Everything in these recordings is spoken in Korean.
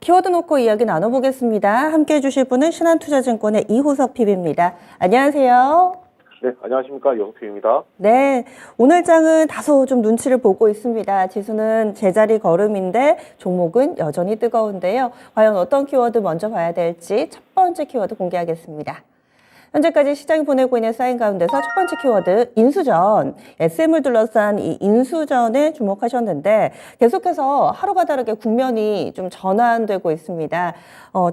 키워드 놓고 이야기 나눠보겠습니다. 함께 해주실 분은 신한투자증권의 이호석 PB입니다. 안녕하세요. 네, 안녕하십니까. 영수입니다. 네, 오늘 장은 다소 좀 눈치를 보고 있습니다. 지수는 제자리 걸음인데 종목은 여전히 뜨거운데요. 과연 어떤 키워드 먼저 봐야 될지 첫 번째 키워드 공개하겠습니다. 현재까지 시장이 보내고 있는 사인 가운데서 첫 번째 키워드 인수전, SM을 둘러싼 이 인수전에 주목하셨는데 계속해서 하루가 다르게 국면이 좀 전환되고 있습니다.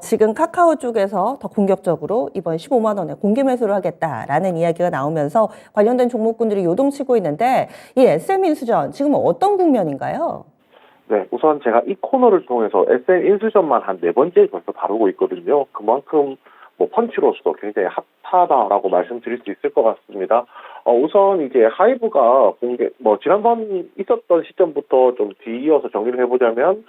지금 카카오 쪽에서 더 공격적으로 이번 15만 원에 공개 매수를 하겠다라는 이야기가 나오면서 관련된 종목군들이 요동치고 있는데 이 SM 인수전 지금 어떤 국면인가요? 네, 우선 제가 이 코너를 통해서 SM 인수전만 한 네 번째 벌써 다루고 있거든요. 그만큼 펀치로서 굉장히 핫하다라고 말씀드릴 수 있을 것 같습니다. 우선 이제 하이브가 지난번 있었던 시점부터 좀 뒤이어서 정리를 해보자면,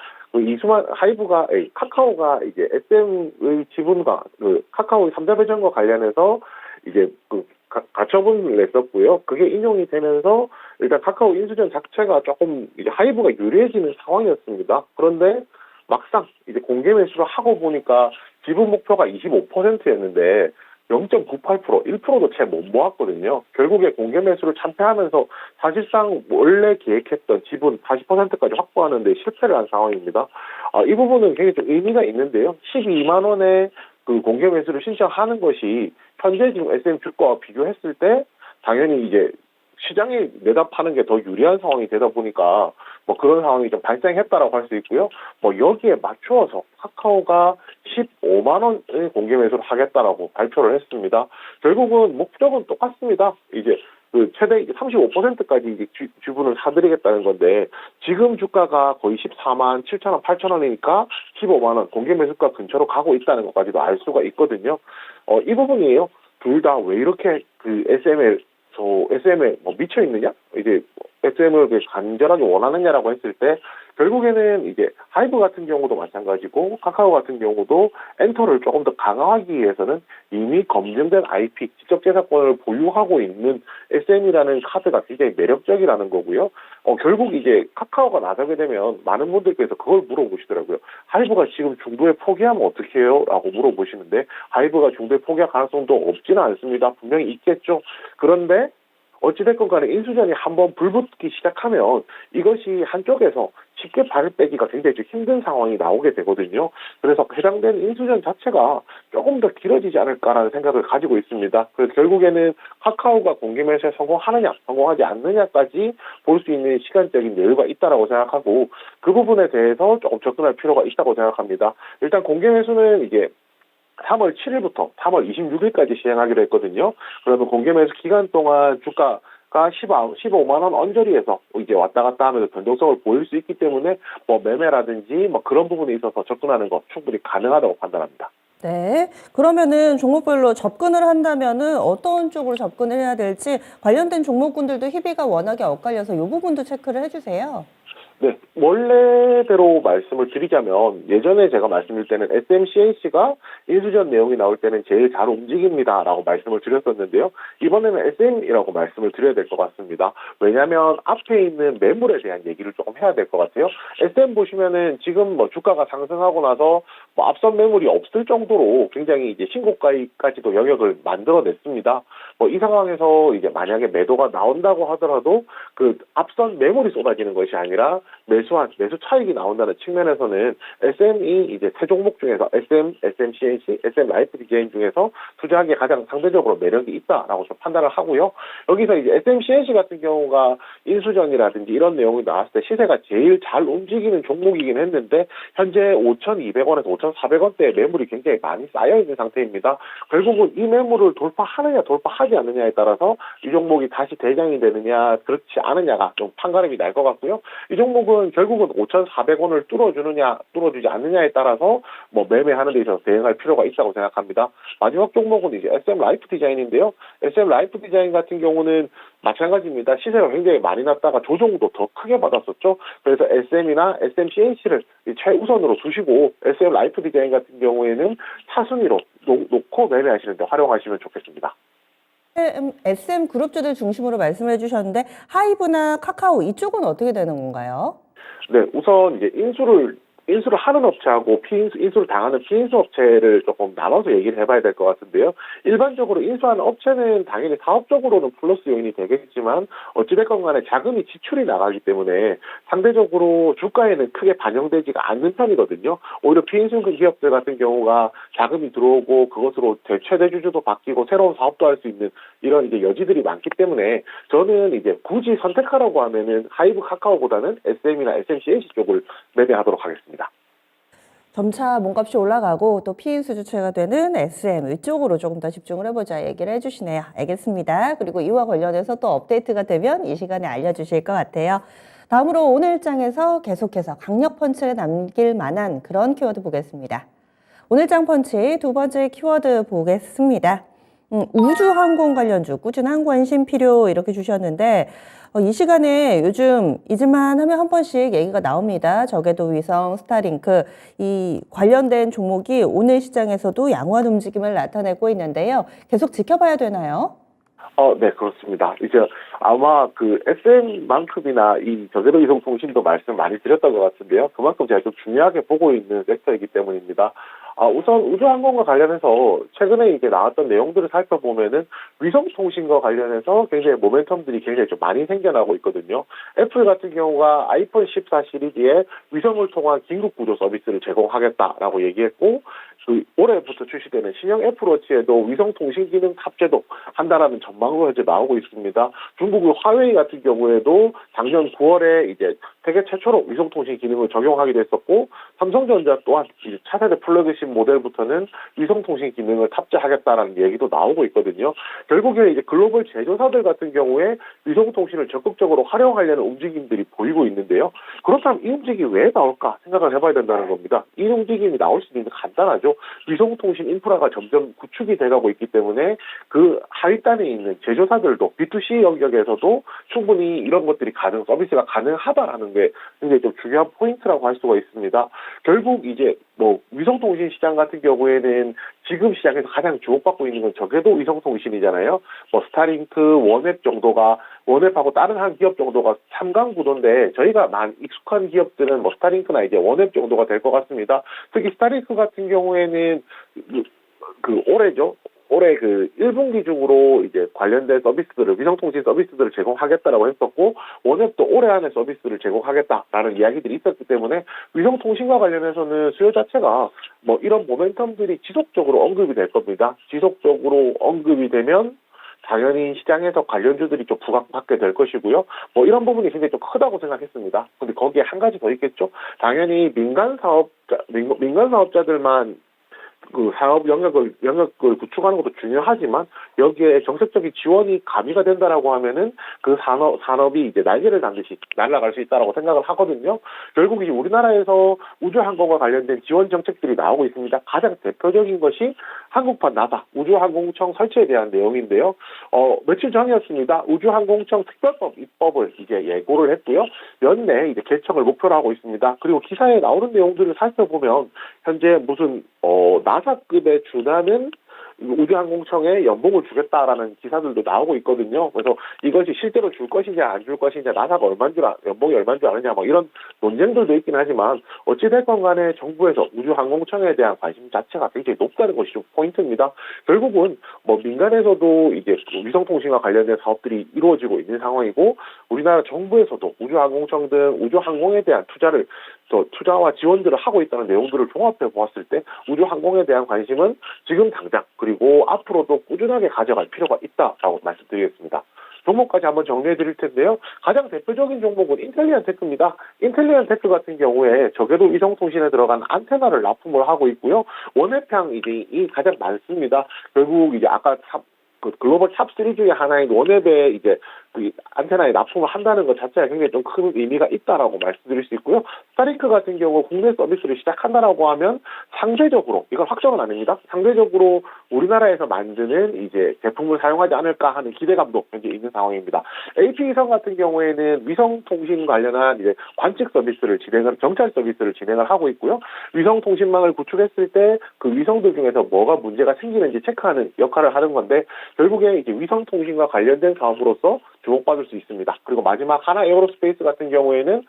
카카오가 이제 SM의 지분과 카카오의 3자 배정과 관련해서 이제 가처분을 냈었고요. 그게 인용이 되면서 일단 카카오 인수전 자체가 조금 이제 하이브가 유리해지는 상황이었습니다. 그런데 막상 이제 공개 매수를 하고 보니까 지분 목표가 25%였는데 0.98%, 1%도 채 못 모았거든요. 결국에 공개 매수를 참패하면서 사실상 원래 계획했던 지분 40%까지 확보하는데 실패를 한 상황입니다. 이 부분은 굉장히 좀 의미가 있는데요. 12만 원에 그 공개 매수를 신청하는 것이 현재 지금 SM 주가와 비교했을 때 당연히 이제 시장에 내다 파는 게 더 유리한 상황이 되다 보니까 그런 상황이 좀 발생했다라고 할 수 있고요. 여기에 맞추어서 카카오가 15만 원의 공개 매수를 하겠다라고 발표를 했습니다. 결국은 목적은 똑같습니다. 이제 최대 35%까지 이제 주분을 사드리겠다는 건데, 지금 주가가 거의 14만 7천 원, 8천 원이니까 15만 원 공개 매수가 근처로 가고 있다는 것까지도 알 수가 있거든요. 이 부분이에요. 둘 다 왜 이렇게 SM에 미쳐 있느냐? 이제 SM을 간절하게 원하느냐라고 했을 때, 결국에는 이제 하이브 같은 경우도 마찬가지고 카카오 같은 경우도 엔터를 조금 더 강화하기 위해서는 이미 검증된 IP, 지적재산권을 보유하고 있는 SM이라는 카드가 굉장히 매력적이라는 거고요. 결국 이제 카카오가 나서게 되면 많은 분들께서 그걸 물어보시더라고요. 하이브가 지금 중도에 포기하면 어떻게 해요? 라고 물어보시는데, 하이브가 중도에 포기할 가능성도 없지는 않습니다. 분명히 있겠죠. 그런데 어찌됐건 간에 인수전이 한번 불붙기 시작하면 이것이 한쪽에서 쉽게 발을 빼기가 굉장히 좀 힘든 상황이 나오게 되거든요. 그래서 해당되는 인수전 자체가 조금 더 길어지지 않을까라는 생각을 가지고 있습니다. 그래서 결국에는 카카오가 공개 매수에 성공하느냐, 성공하지 않느냐까지 볼 수 있는 시간적인 여유가 있다라고 생각하고, 그 부분에 대해서 조금 접근할 필요가 있다고 생각합니다. 일단 공개 매수는 이제 3월 7일부터 3월 26일까지 시행하기로 했거든요. 그러면 공개 매수 기간 동안 주가가 15만 원 언저리에서 이제 왔다 갔다 하면서 변동성을 보일 수 있기 때문에 매매라든지 그런 부분에 있어서 접근하는 거 충분히 가능하다고 판단합니다. 네, 그러면은 종목별로 접근을 한다면은 어떤 쪽으로 접근을 해야 될지 관련된 종목군들도 희비가 워낙에 엇갈려서 이 부분도 체크를 해주세요. 네, 원래대로 말씀을 드리자면 예전에 제가 말씀드릴 때는 SMCNC가 인수전 내용이 나올 때는 제일 잘 움직입니다라고 말씀을 드렸었는데요. 이번에는 SM이라고 말씀을 드려야 될 것 같습니다. 왜냐하면 앞에 있는 매물에 대한 얘기를 조금 해야 될 것 같아요. SM 보시면은 지금 주가가 상승하고 나서 앞선 매물이 없을 정도로 굉장히 이제 신고가까지도 영역을 만들어냈습니다. 이 상황에서 이제 만약에 매도가 나온다고 하더라도 그 앞선 매물이 쏟아지는 것이 아니라 매수 차익이 나온다는 측면에서는 SM이 이제 세 종목 중에서 SM, SMCNC, SM 라이프 디자인 중에서 투자하기에 가장 상대적으로 매력이 있다라고 좀 판단을 하고요. 여기서 이제 SMCNC 같은 경우가 인수전이라든지 이런 내용이 나왔을 때 시세가 제일 잘 움직이는 종목이긴 했는데 현재 5,200원에서 5,400원대의 매물이 굉장히 많이 쌓여 있는 상태입니다. 결국은 이 매물을 돌파하느냐 돌파하지 않느냐에 따라서 이 종목이 다시 대장이 되느냐 그렇지 않느냐가 좀 판가름이 날 것 같고요. 이 종목은 결국은 5,400원을 뚫어주느냐 뚫어주지 않느냐에 따라서 매매하는 데 있어서 대응할 필요가 있다고 생각합니다. 마지막 종목은 이제 SM 라이프 디자인인데요. SM 라이프 디자인 같은 경우는 마찬가지입니다. 시세가 굉장히 많이 났다가 조정도 더 크게 받았었죠. 그래서 SM이나 SMCNC를 최우선으로 두시고 SM 라이프 디자인 같은 경우에는 차순위로 놓고 매매하시는 데 활용하시면 좋겠습니다. SM 그룹주들 중심으로 말씀해 주셨는데 하이브나 카카오 이쪽은 어떻게 되는 건가요? 네, 우선 이제 인수를 인수를 하는 업체하고 인수를 당하는 피인수 업체를 조금 나눠서 얘기를 해봐야 될 것 같은데요. 일반적으로 인수하는 업체는 당연히 사업적으로는 플러스 요인이 되겠지만 어찌됐건 간에 자금이 지출이 나가기 때문에 상대적으로 주가에는 크게 반영되지가 않는 편이거든요. 오히려 피인수 기업들 같은 경우가 자금이 들어오고 그것으로 최대 주주도 바뀌고 새로운 사업도 할 수 있는 이런 이제 여지들이 많기 때문에 저는 이제 굳이 선택하라고 하면은 하이브 카카오보다는 SM이나 SMCNC 쪽을 매매하도록 하겠습니다. 점차 몸값이 올라가고 또 피인수 주체가 되는 SM 이쪽으로 조금 더 집중을 해보자 얘기를 해주시네요. 알겠습니다. 그리고 이와 관련해서 또 업데이트가 되면 이 시간에 알려주실 것 같아요. 다음으로 오늘 장에서 계속해서 강력 펀치를 남길 만한 그런 키워드 보겠습니다. 오늘 장 펀치 두 번째 키워드 보겠습니다. 우주항공 관련주 꾸준한 관심 필요 이렇게 주셨는데 이 시간에 요즘 잊을만 하면 한 번씩 얘기가 나옵니다. 저궤도 위성 스타링크 이 관련된 종목이 오늘 시장에서도 양호한 움직임을 나타내고 있는데요. 계속 지켜봐야 되나요? 네, 그렇습니다. 이제 아마 그 SM만큼이나 이 저궤도 위성 통신도 말씀 많이 드렸던 것 같은데요. 그만큼 제가 좀 중요하게 보고 있는 섹터이기 때문입니다. 우선 우주항공과 관련해서 최근에 이제 나왔던 내용들을 살펴보면은 위성통신과 관련해서 굉장히 모멘텀들이 굉장히 좀 많이 생겨나고 있거든요. 애플 같은 경우가 아이폰 14 시리즈에 위성을 통한 긴급 구조 서비스를 제공하겠다라고 얘기했고, 그 올해부터 출시되는 신형 애플워치에도 위성통신 기능 탑재도 한다라는 전망으로 현재 나오고 있습니다. 중국의 화웨이 같은 경우에도 작년 9월에 이제 세계 최초로 위성통신 기능을 적용하기도 했었고, 삼성전자 또한 이제 차세대 플래그십 모델부터는 위성통신 기능을 탑재하겠다라는 얘기도 나오고 있거든요. 결국에 이제 글로벌 제조사들 같은 경우에 위성통신을 적극적으로 활용하려는 움직임들이 보이고 있는데요. 그렇다면 이 움직임이 왜 나올까 생각을 해봐야 된다는 겁니다. 이 움직임이 나올 수 있는 게 간단하죠. 위성통신 인프라가 점점 구축이 돼가고 있기 때문에 그 하위단에 있는 제조사들도 B2C 영역에서도 충분히 이런 것들이 서비스가 가능하다라는 게 굉장히 좀 중요한 포인트라고 할 수가 있습니다. 결국 이제 뭐 위성통신 시장 같은 경우에는 지금 시장에서 가장 주목받고 있는 건 저궤도 위성통신이잖아요. 뭐 스타링크, 원앱하고 다른 한 기업 정도가 3강 구도인데 저희가 익숙한 기업들은 뭐 스타링크나 이제 원앱 정도가 될 것 같습니다. 특히 스타링크 같은 경우에는 올해 그 1분기 중으로 이제 관련된 서비스들을, 위성통신 서비스들을 제공하겠다라고 했었고, 원앱도 올해 안에 서비스를 제공하겠다라는 이야기들이 있었기 때문에 위성통신과 관련해서는 수요 자체가 뭐 이런 모멘텀들이 지속적으로 언급이 될 겁니다. 지속적으로 언급이 되면 당연히 시장에서 관련주들이 좀 부각받게 될 것이고요. 뭐 이런 부분이 굉장히 좀 크다고 생각했습니다. 근데 거기에 한 가지 더 있겠죠. 당연히 민간 사업자들만 그 사업 영역을 구축하는 것도 중요하지만 여기에 정책적인 지원이 가미가 된다라고 하면은 그 산업이 이제 날개를 달듯이 날아갈 수 있다라고 생각을 하거든요. 결국 이제 우리나라에서 우주항공과 관련된 지원 정책들이 나오고 있습니다. 가장 대표적인 것이 한국판 나사 우주항공청 설치에 대한 내용인데요. 며칠 전이었습니다. 우주항공청 특별법 입법을 이제 예고를 했고요. 연내 이제 개청을 목표로 하고 있습니다. 그리고 기사에 나오는 내용들을 살펴보면 현재 무슨 나사급에 준하는 우주항공청에 연봉을 주겠다라는 기사들도 나오고 있거든요. 그래서 이것이 실제로 줄 것이냐 안 줄 것이냐, 나사가 연봉이 얼마인 줄 아느냐, 뭐 이런 논쟁들도 있긴 하지만 어찌됐건 간에 정부에서 우주항공청에 대한 관심 자체가 굉장히 높다는 것이 좀 포인트입니다. 결국은 뭐 민간에서도 이제 위성통신과 관련된 사업들이 이루어지고 있는 상황이고, 우리나라 정부에서도 우주항공청 등 우주항공에 대한 투자와 지원들을 하고 있다는 내용들을 종합해 보았을 때 우주항공에 대한 관심은 지금 당장 그리고 앞으로도 꾸준하게 가져갈 필요가 있다라고 말씀드리겠습니다. 종목까지 한번 정리해 드릴 텐데요. 가장 대표적인 종목은 인텔리안테크입니다. 인텔리안테크 같은 경우에 저궤도 위성통신에 들어간 안테나를 납품을 하고 있고요. 원앱향 이 가장 많습니다. 결국 이제 아까 글로벌 탑3 중에 하나인 원앱에 이제 그 안테나에 납품을 한다는 것 자체가 굉장히 좀 큰 의미가 있다라고 말씀드릴 수 있고요. 스타링크 같은 경우 국내 서비스를 시작한다라고 하면 상대적으로, 이건 확정은 아닙니다. 상대적으로 우리나라에서 만드는 이제 제품을 사용하지 않을까 하는 기대감도 현재 있는 상황입니다. HE위성 같은 경우에는 위성통신 관련한 이제 관측 서비스를 정찰 서비스를 진행을 하고 있고요. 위성통신망을 구축했을 때 그 위성들 중에서 뭐가 문제가 생기는지 체크하는 역할을 하는 건데, 결국에 이제 위성통신과 관련된 사업으로서 주목받을 수 있습니다. 그리고 마지막 하나 에어로스페이스 같은 경우에는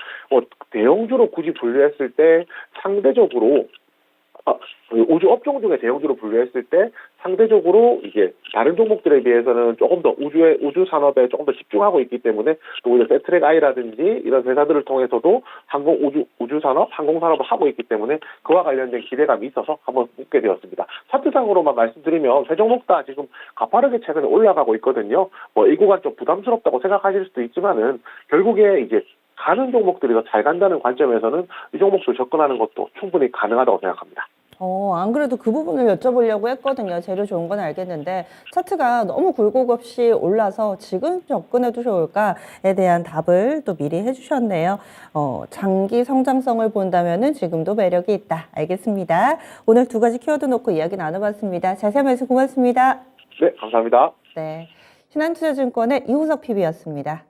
대형주로 굳이 분류했을 때 상대적으로 우주 업종 중에 대형주로 분류했을 때 상대적으로 이게 다른 종목들에 비해서는 조금 더 우주 산업에 조금 더 집중하고 있기 때문에 또 오히려 세트랙 I라든지 이런 회사들을 통해서도 우주 산업, 항공 산업을 하고 있기 때문에 그와 관련된 기대감이 있어서 한번 묻게 되었습니다. 차트상으로만 말씀드리면 세 종목 다 지금 가파르게 최근에 올라가고 있거든요. 이 구간 좀 부담스럽다고 생각하실 수도 있지만은 결국에 이제 가는 종목들이 더 잘 간다는 관점에서는 이 종목들 접근하는 것도 충분히 가능하다고 생각합니다. 안 그래도 그 부분을 여쭤보려고 했거든요. 재료 좋은 건 알겠는데 차트가 너무 굴곡 없이 올라서 지금 접근해도 좋을까에 대한 답을 또 미리 해주셨네요. 장기 성장성을 본다면은 지금도 매력이 있다. 알겠습니다. 오늘 두 가지 키워드 놓고 이야기 나눠봤습니다. 자세한 말씀 고맙습니다. 네, 감사합니다. 네, 신한투자증권의 이호석 PB였습니다.